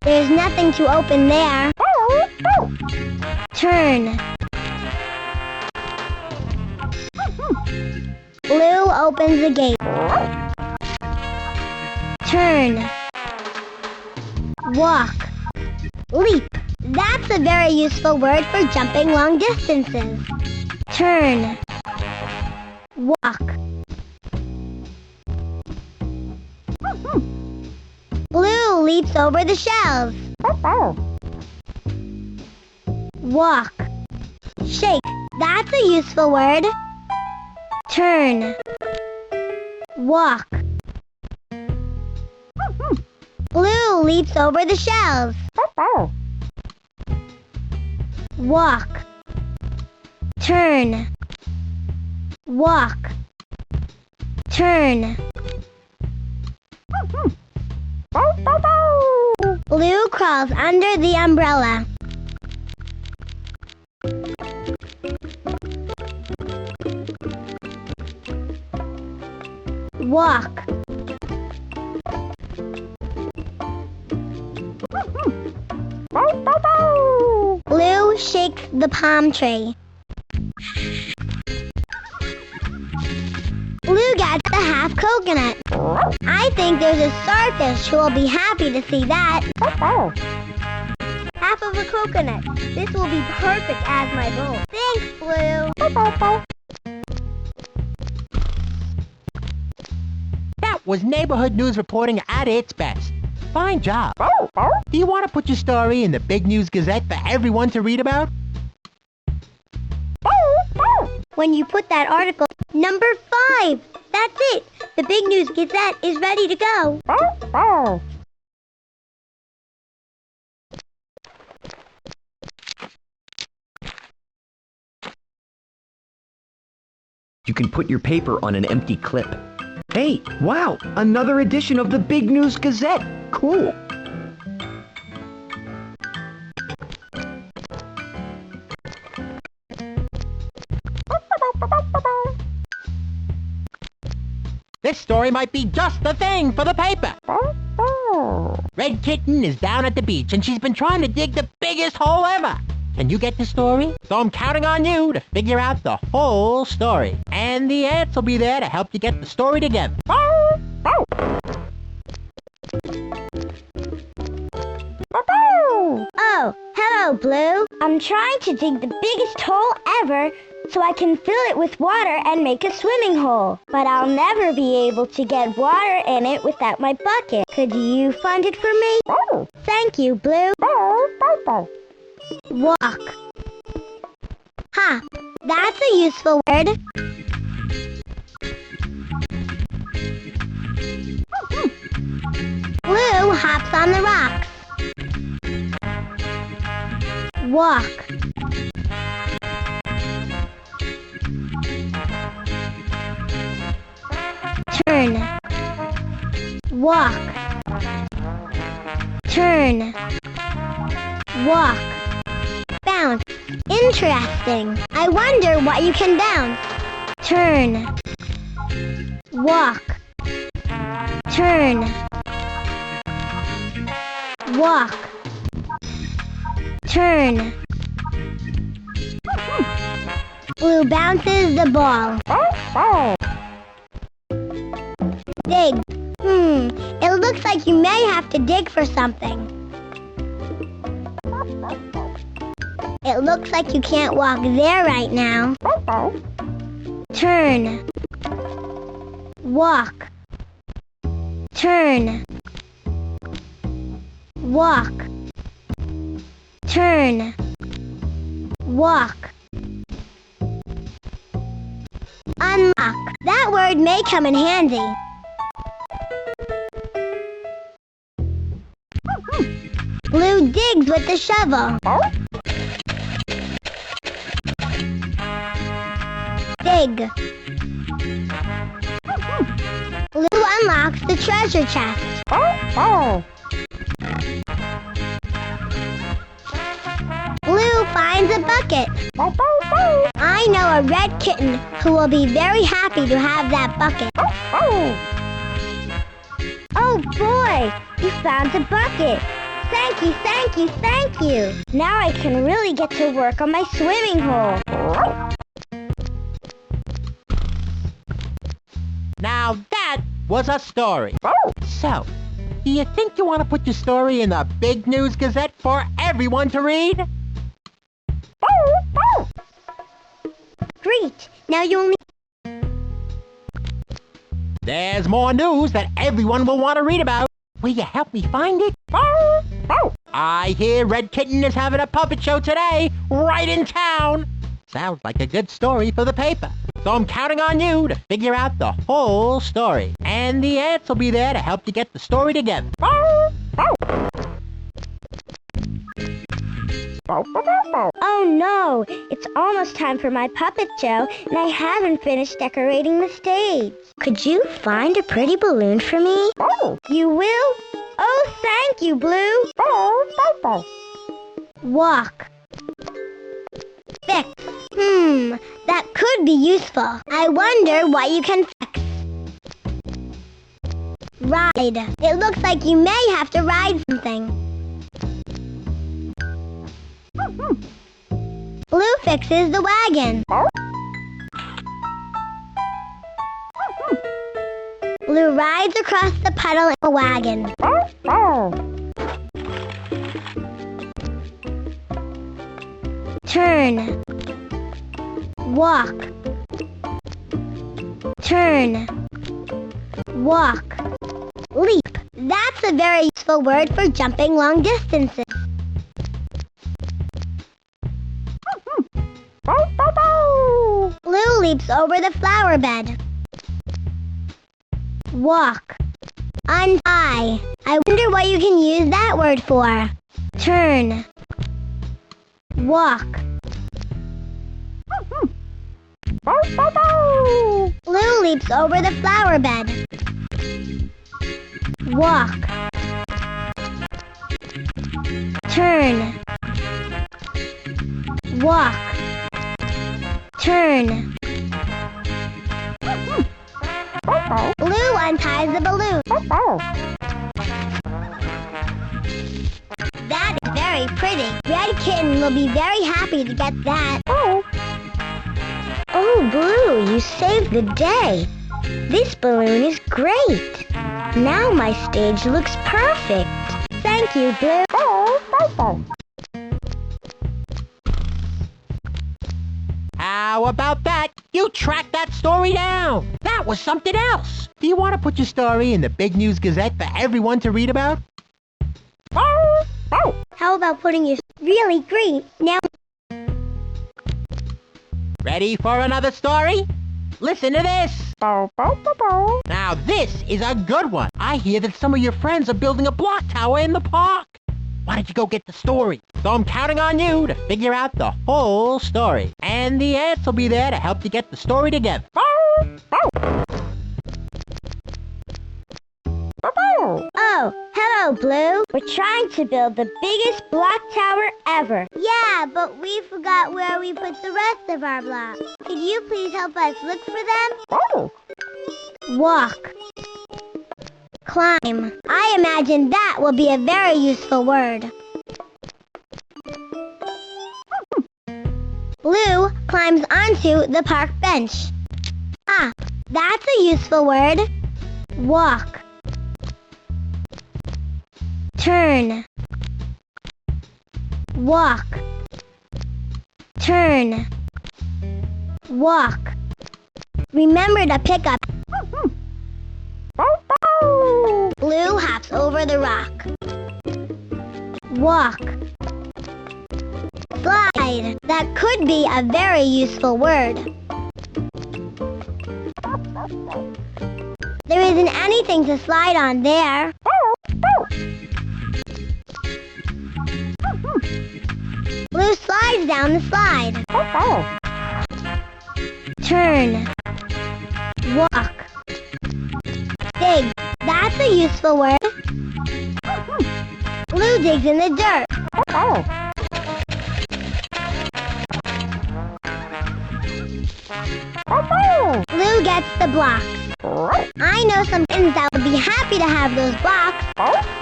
There's nothing to open there. Turn. Blue opens the gate. Turn. Walk. Leap. That's a very useful word for jumping long distances. Turn. Walk. Blue leaps over the shelves. Walk. Shake. That's a useful word. Turn. Walk. Blue leaps over the shelves. Walk. Turn. Walk. Turn. Blue crawls under the umbrella. Walk. Blue shakes the palm tree. Blue gets a half coconut. I think there's a starfish who will be happy to see that. Half of a coconut. This will be perfect as my bowl. Thanks, Blue. That was neighborhood news reporting at its best. Fine job. Do you want to put your story in the Big News Gazette for everyone to read about? When you put that article, number 5. That's it. The Big News Gazette is ready to go. You can put your paper on an empty clip. Hey, wow, another edition of the Big News Gazette. Cool. This story might be just the thing for the paper. Red Kitten is down at the beach and she's been trying to dig the biggest hole ever. Can you get the story? So I'm counting on you to figure out the whole story. And the ants will be there to help you get the story together. Oh, hello, Blue. I'm trying to dig the biggest hole ever so I can fill it with water and make a swimming hole. But I'll never be able to get water in it without my bucket. Could you fund it for me? Thank you, Blue. Walk. Ha! That's a useful word. Blue hops on the rocks. Walk. Turn. Walk. Turn. Walk. Bounce. Interesting. I wonder what you can bounce. Turn. Walk. Turn. Walk. Turn. Blue bounces the ball. Dig. It looks like you may have to dig for something. It looks like you can't walk there right now. Turn. Walk. Turn. Walk. Turn. Walk. Unlock. That word may come in handy. Blue digs with the shovel. Dig. Blue unlocks the treasure chest. Blue finds a bucket. I know a red kitten who will be very happy to have that bucket. Oh boy, you found a bucket. Thank you, thank you, thank you. Now I can really get to work on my swimming hole. Now that was a story. So, do you think you want to put your story in the Big News Gazette for everyone to read? Great, now you only... There's more news that everyone will want to read about. Will you help me find it? I hear Red Kitten is having a puppet show today, right in town. Sounds like a good story for the paper. So I'm counting on you to figure out the whole story. And the ants will be there to help you get the story together. Oh no, it's almost time for my puppet show, and I haven't finished decorating the stage. Could you find a pretty balloon for me? You will? Oh, thank you, Blue. Walk. Fix. That could be useful. I wonder what you can fix. Ride. It looks like you may have to ride something. Blue fixes the wagon. Blue rides across the puddle in a wagon. Turn. Walk. Turn. Walk. Leap. That's a very useful word for jumping long distances. Blue leaps over the flower bed. Walk. Untie. I wonder what you can use that word for. Turn. Walk. Blue leaps over the flower bed. Walk. Turn. Walk. Turn. Blue unties the balloon. That is very pretty. Red Kitten will be very happy to get that. Oh, Blue, you saved the day. This balloon is great. Now my stage looks perfect. Thank you, Blue. How about that? You tracked that story down. That was something else. Do you want to put your story in the Big News Gazette for everyone to read about? How about putting your... Really great. Now... Ready for another story? Listen to this. Now this is a good one. I hear that some of your friends are building a block tower in the park. Why don't you go get the story? So I'm counting on you to figure out the whole story. And the ants will be there to help you get the story together. Oh, hello, Blue. We're trying to build the biggest block tower ever. Yeah, but we forgot where we put the rest of our blocks. Could you please help us look for them? Walk. Climb. I imagine that will be a very useful word. Blue climbs onto the park bench. Ah, that's a useful word. Walk. Turn. Walk. Turn. Walk. Remember to pick up. Blue hops over the rock. Walk. Slide. That could be a very useful word. There isn't anything to slide on there. Blue slides down the slide. Turn. Walk. Dig. That's a useful word. Blue digs in the dirt. Blue gets the blocks. I I know some kittens that would be happy to have those blocks.